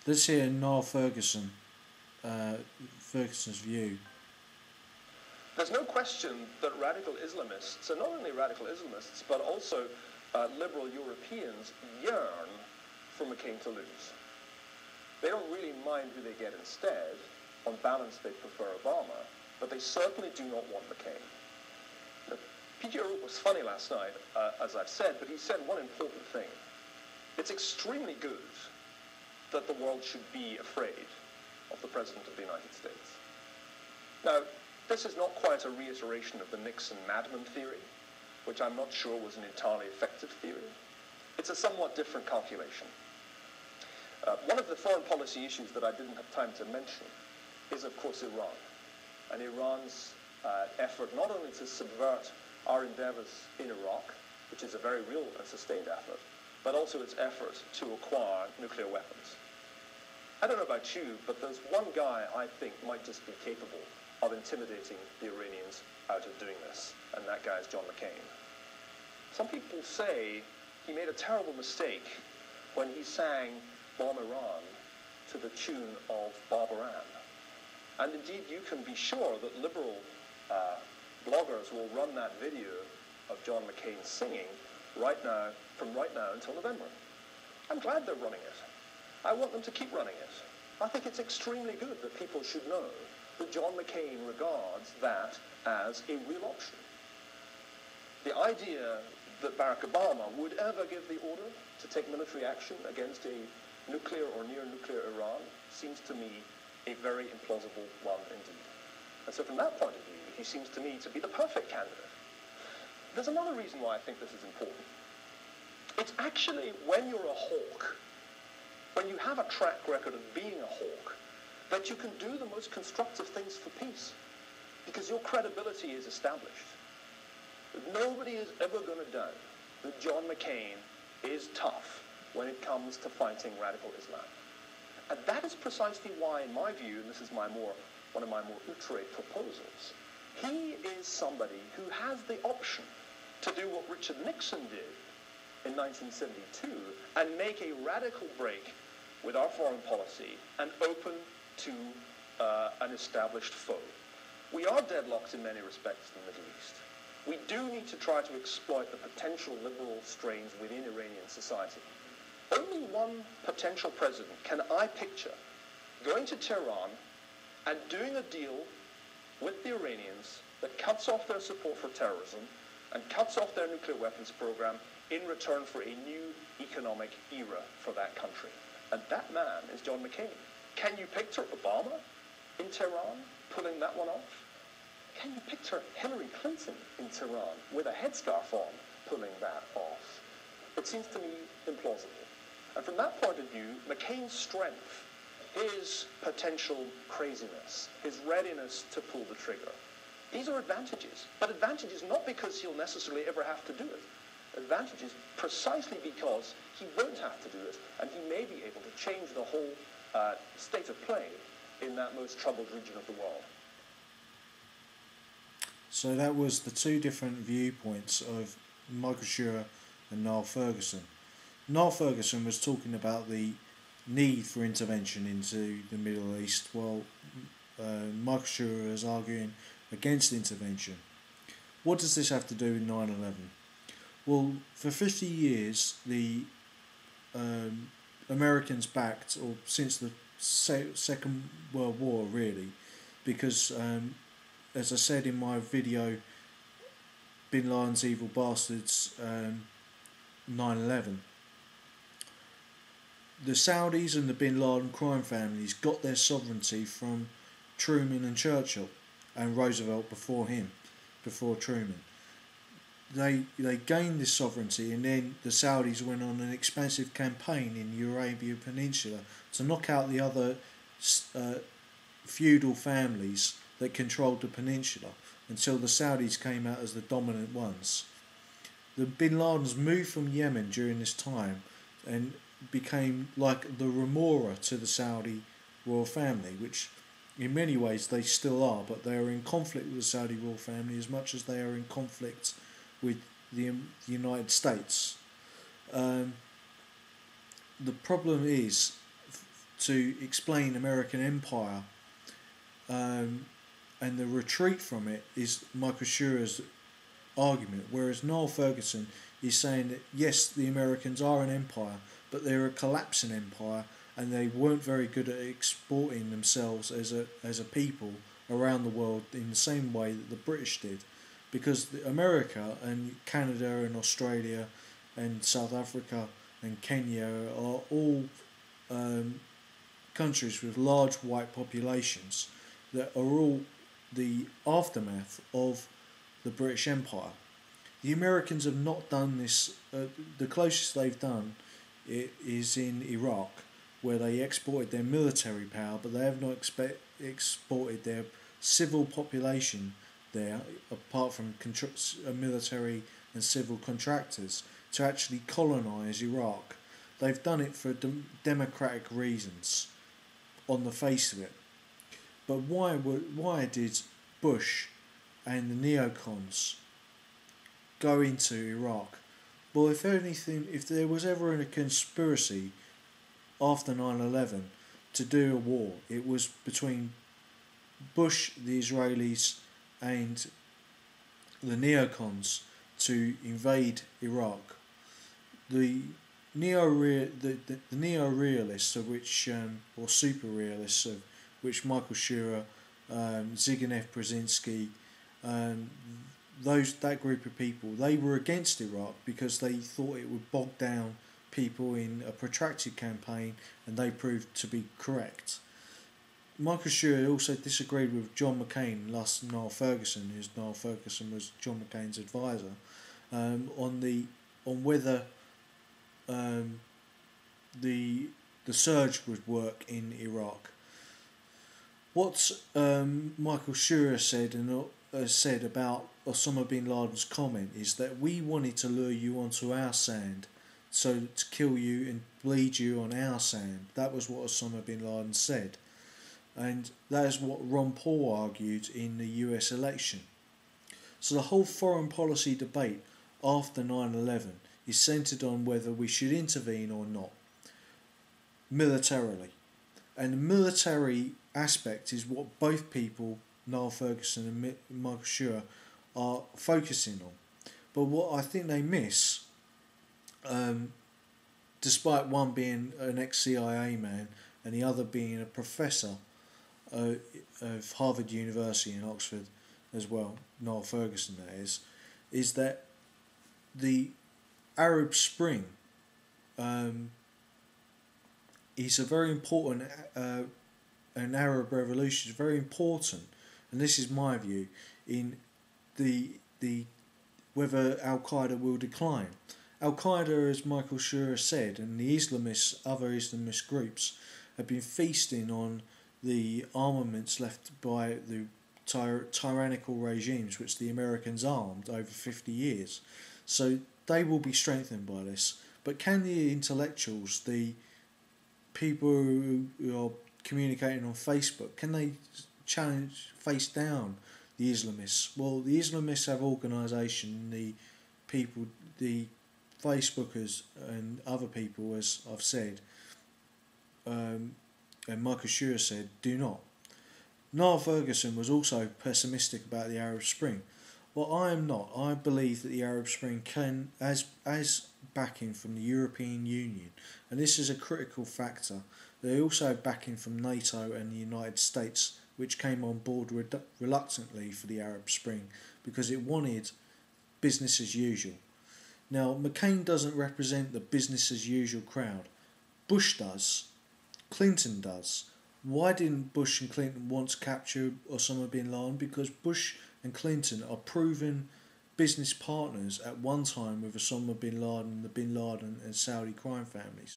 Let's hear Niall Ferguson's view. There's no question that radical Islamists, and not only radical Islamists, but also liberal Europeans, yearn for McCain to lose. They don't really mind who they get instead. On balance, they prefer Obama, but they certainly do not want McCain. Now, P.J. Root was funny last night, as I've said, but he said one important thing. It's extremely good that the world should be afraid of the President of the United States. Now, this is not quite a reiteration of the Nixon madman theory, which I'm not sure was an entirely effective theory. It's a somewhat different calculation. One of the foreign policy issues that I didn't have time to mention is, of course, Iran, and Iran's effort not only to subvert our endeavors in Iraq, which is a very real and sustained effort, but also its effort to acquire nuclear weapons. I don't know about you, but there's one guy I think might just be capable of intimidating the Iranians out of doing this, and that guy is John McCain. Some people say he made a terrible mistake when he sang Bomb Iran to the tune of Barbaran. And indeed, you can be sure that liberal bloggers will run that video of John McCain singing from right now until November. I'm glad they're running it. I want them to keep running it. I think it's extremely good that people should know that John McCain regards that as a real option. The idea that Barack Obama would ever give the order to take military action against a nuclear or near-nuclear Iran seems to me a very implausible one indeed. And so from that point of view, he seems to me to be the perfect candidate. There's another reason why I think this is important. It's actually when you're a hawk, when you have a track record of being a hawk, that you can do the most constructive things for peace, because your credibility is established. Nobody is ever going to doubt that John McCain is tough when it comes to fighting radical Islam. And that is precisely why, in my view, and this is one of my more outre proposals, he is somebody who has the option to do what Richard Nixon did in 1972 and make a radical break with our foreign policy and open to an established foe. We are deadlocked in many respects in the Middle East. We do need to try to exploit the potential liberal strains within Iranian society. Only one potential president can I picture going to Tehran and doing a deal with the Iranians that cuts off their support for terrorism and cuts off their nuclear weapons program in return for a new economic era for that country. And that man is John McCain. Can you picture Obama in Tehran pulling that one off? Can you picture Hillary Clinton in Tehran with a headscarf on pulling that off? It seems to me implausible. And from that point of view, McCain's strength, his potential craziness, his readiness to pull the trigger, these are advantages. But advantages not because he'll necessarily ever have to do it. Advantages precisely because he won't have to do it, and he may be able to change the whole state of play in that most troubled region of the world. So that was the two different viewpoints of Michael Schuerer and Niall Fergusson. Niall Fergusson was talking about the need for intervention into the Middle East, while Michael Schuerer is arguing against intervention. What does this have to do with 9/11? Well, for 50 years, the Americans backed, or since the Second World War, really, because, as I said in my video, Binladens Evil Bastards, 9/11, the Saudis and the Bin Laden crime families got their sovereignty from Truman and Churchill, and Roosevelt before Truman. They gained this sovereignty, and then the Saudis went on an expansive campaign in the Arabian Peninsula to knock out the other feudal families that controlled the peninsula until the Saudis came out as the dominant ones. The Bin Ladens moved from Yemen during this time and became like the remora to the Saudi royal family, which in many ways they still are, but they are in conflict with the Saudi royal family as much as they are in conflict with the United States. The problem is, to explain American empire, and the retreat from it is Michael Schuerer's argument, whereas Niall Fergusson is saying that yes, the Americans are an empire, but they're a collapsing empire, and they weren't very good at exporting themselves as a people around the world in the same way that the British did, because America and Canada and Australia and South Africa and Kenya are all countries with large white populations that are all the aftermath of the British Empire. The Americans have not done this. The closest they've done is in Iraq, where they exported their military power, but they have not exported their civil population there, apart from military and civil contractors, to actually colonise Iraq. They've done it for democratic reasons, on the face of it. But why did Bush and the neocons go into Iraq? Well, if anything, if there was ever a conspiracy after 9/11 to do a war, it was between Bush, the Israelis, and the neocons to invade Iraq. The neo-realists, of which or super realists, of which Michael Schuerer, Zbigniew Brzezinski, that group of people, they were against Iraq because they thought it would bog down people in a protracted campaign, and they proved to be correct. Michael Schuerer also disagreed with John McCain, thus Niall Fergusson, who's Niall Fergusson was John McCain's advisor, on whether the surge would work in Iraq. What Michael Schuerer said about Osama bin Laden's comment is that we wanted to lure you onto our sand, so to kill you and bleed you on our sand. That was what Osama bin Laden said. And that is what Ron Paul argued in the US election. So the whole foreign policy debate after 9/11 is centred on whether we should intervene or not, militarily. And the military aspect is what both people, Niall Fergusson and Michael Schuerer, are focusing on. But what I think they miss, despite one being an ex-CIA man and the other being a professor of Harvard University in Oxford as well, Niall Fergusson that is that the Arab Spring is a very important, an Arab revolution is very important, and this is my view, in the whether Al-Qaeda will decline. Al-Qaeda, as Michael Schuerer said, and the other Islamist groups, have been feasting on the armaments left by the tyrannical regimes which the Americans armed over 50 years. So they will be strengthened by this. But can the intellectuals, the people who are communicating on Facebook, can they face down the Islamists? Well, the Islamists have organisation, the people, the Facebookers and other people, as I've said, and Michael Schuerer said, do not. Niall Fergusson was also pessimistic about the Arab Spring. Well, I am not. I believe that the Arab Spring can, as backing from the European Union, and this is a critical factor. They also have backing from NATO and the United States, which came on board reluctantly for the Arab Spring because it wanted business as usual. Now, McCain doesn't represent the business as usual crowd. Bush does. Clinton does. Why didn't Bush and Clinton want to capture Osama bin Laden? Because Bush and Clinton are proven business partners at one time with Osama bin Laden, the bin Laden and Saudi crime families.